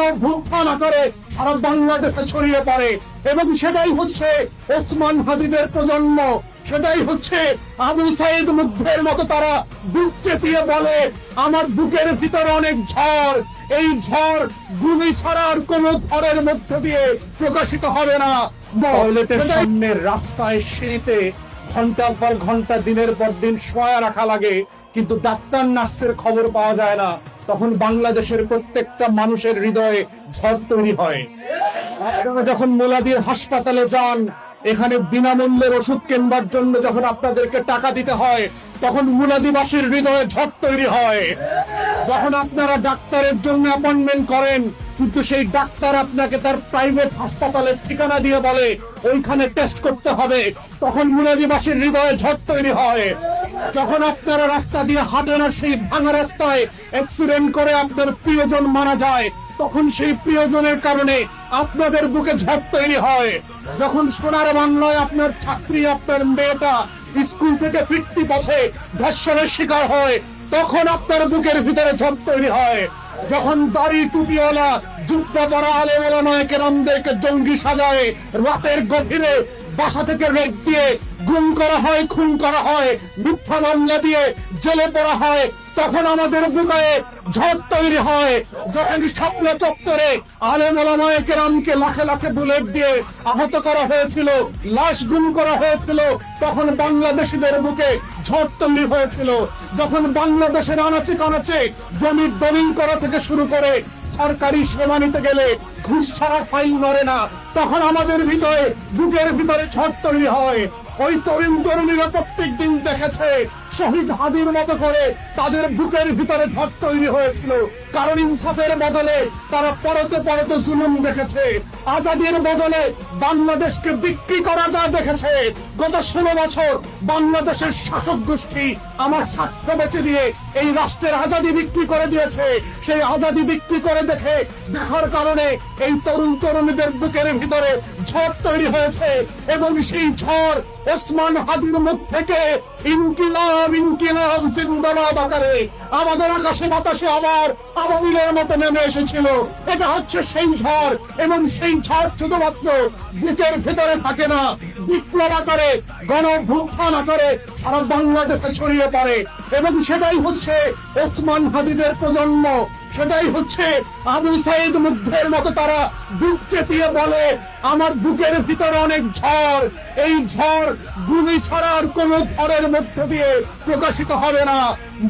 গণঅভ্যুত্থান আকারে সারা বাংলাদেশে ছড়িয়ে পড়ে, এবং সেটাই হচ্ছে ওসমান হাদিদের প্রজন্ম। সেটাই হচ্ছে আবু সাইদ মুগ্ধের মতো তারা বুক চেপিয়ে বলে, আমার বুকের ভিতরে অনেক ঝড়, এই ঝড় গুলি ছাড়ার কোন ঘরের মধ্য দিয়ে প্রকাশিত হবে না। টয়লেটের সামনের রাস্তায় সিঁড়িতে ঘন্টার পর ঘন্টা দিনের পর দিন শোয়া রাখা লাগে, কিন্তু ডাক্তার নার্সের খবর পাওয়া যায় না। তখন বাংলাদেশের প্রত্যেকটা মানুষের হৃদয়ে ঝড় তৈরি হয়। আপনারা যখন মোলাদির হাসপাতালে যান, এখানে বিনামূল্যের ওষুধ কেনবার জন্য যখন আপনাদেরকে টাকা দিতে হয়, তখন মুলাদিবাসীর হৃদয়ে ঝড় তৈরি হয়। যখন আপনারা ডাক্তারের জন্য অ্যাপয়েন্টমেন্ট করেন, কিন্তু সেই ডাক্তার আপনাকে তার প্রাইভেট হাসপাতালের ঠিকানা দিয়ে বলে ওইখানে টেস্ট করতে হবে, তখন মুলাদিবাসীর হৃদয়ে ঝড় তৈরি হয়। যখন আপনারা রাস্তা দিয়ে হাঁটেন আর সেই ভাঙা রাস্তায় অ্যাক্সিডেন্ট করে আপনার প্রিয়জন মারা যায়, তখন সেই প্রিয়জনের কারণে আপনাদের বুকে ঝড় তৈরি হয়। যখন সোনার বাংলায় আপনার ছাত্রী, আপনার মেয়েটা স্কুল থেকে ফিরতি পথে ধর্ষণের শিকার হয়, তখন আপনার বুকের ভিতরে ঝড় তৈরি হয়। যখন দাড়ি টুপিওয়ালা জুব্বা পরা আলেম ওলামায়ে কেরামদেরকে জঙ্গি সাজায় রাতের গভীরে বাসা থেকে রেড দিয়ে গুম করা হয়, খুন করা হয়, মিথ্যা মামলা দিয়ে জেলে পড়া হয়, তখন আমাদের বুকে ঝড় তৈরি হয়। যখন স্বপ্ন চত্বরে আলেম ওলামায়ে কেরামকে লাখে লাখে বুলেট দিয়ে আহত করা হয়েছিল, লাশ গুম করা হয়েছিল, তখন বাংলাদেশিদের বুকে ঝড় তৈরি হয়েছিল। যখন বাংলাদেশের আনাচে কানাচে জমির দলিল করা থেকে শুরু করে সরকারি সেবা নিতে গেলে ঘুষ ছাড়া ফাইল নড়ে না, তখন আমাদের ভিতরে বুকের ভিতরে ঝড় তৈরি হয়। ওই তরুণ তরুণীরা প্রত্যেক দিন দেখেছে শহীদ হাদির মতো করে তাদের বুকের ভিতরে ঝড় তৈরি হয়েছিল, কারণ ইনসাফের বদলে তারা পরতে পরতে জুলুম দেখেছে, আজাদির বদলে বাংলাদেশকে বিক্রি করা যা দেখেছে। গত 16 বছর বাংলাদেশের শাসক গোষ্ঠী আমার স্বার্থ বেঁচে দিয়ে এই রাষ্ট্রের আজাদি বিক্রি করে দিয়েছে। সেই আজাদি বিক্রি করে দেখার কারণে এই তরুণ তরুণীদের বুকের ভিতরে ঝড় তৈরি হয়েছে, এবং সেই ঝড় ওসমান হাদির মুখ থেকে ইনকিলাব ইনকিলাব জিন্দাবাদ আকারে আমাদের আকাশে বাতাসে আবার আবাবিলের মতো নেমে এসেছিল। এটা হচ্ছে সেই ঝড়, এবং সেই ঝড় শুধুমাত্র বুকের ভিতরে থাকে না, বিপ্লব আকারে গণঅভ্যুত্থান আকারে সারা বাংলাদেশে ছড়িয়ে পড়ে, এবং সেটাই হচ্ছে ওসমান হাদিদের প্রজন্ম। সেটাই হচ্ছে আবু সাইদ মুগ্ধের মতো তারা বুক চেপিয়ে বলে, আমার বুকের ভিতরে অনেক ঝড়, এই ঝড় গুলি ছাড়ার কোন ঘরের মধ্য দিয়ে প্রকাশিত হবে না।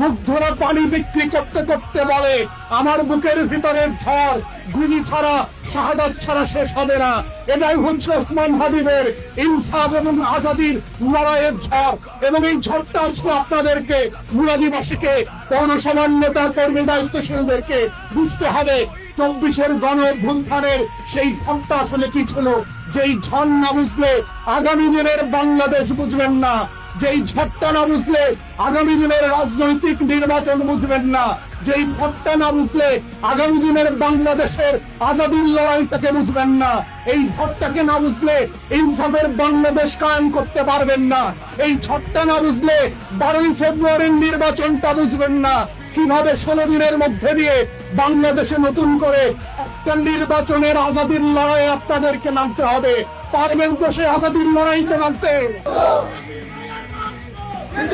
মুগ্ধরা পানি বিক্রি করতে করতে বলে, আমার বুকের ভিতরের ঝড় গুলি ছাড়া, শাহাদাত ছাড়া শেষ হবে না। এটাই হচ্ছে ওসমান হাদিদের ইনসাফ এবং আজাদির লড়াইয়ের ঝড়, এবং এই ঝড়টা হচ্ছে আপনাদেরকে, মুলাদিবাসীকে, পৌরসভার নেতা কর্মী দায়িত্বশীলদেরকে বুঝতে হবে 24-এর গণঅভ্যুত্থানের সেই ঝড়টা আসলে কি ছিল। যেই ঝড় না বুঝলে আগামী দিনের বাংলাদেশ বুঝবেন না, যেই ঝড়টা না বুঝলে আগামী দিনের রাজনৈতিক নির্বাচন বুঝবেন না, যেই ঝড়টা না বুঝলে আগামী দিনের বাংলাদেশের আজাদির লড়াইটাকে বুঝবেন না, এই ঝড়টাকে না বুঝলে ইনসাফের বাংলাদেশ কায়েম করতে পারবেন না, এই ঝড়টা না বুঝলে 12ই ফেব্রুয়ারির নির্বাচনটা বুঝবেন না। কিভাবে 16 দিনের মধ্যে দিয়ে বাংলাদেশে নতুন করে একটা নির্বাচনের আজাদির লড়াই আপনাদেরকে নামতে হবে। পারবেন তো সে আজাদির লড়াইতে নামতে? It's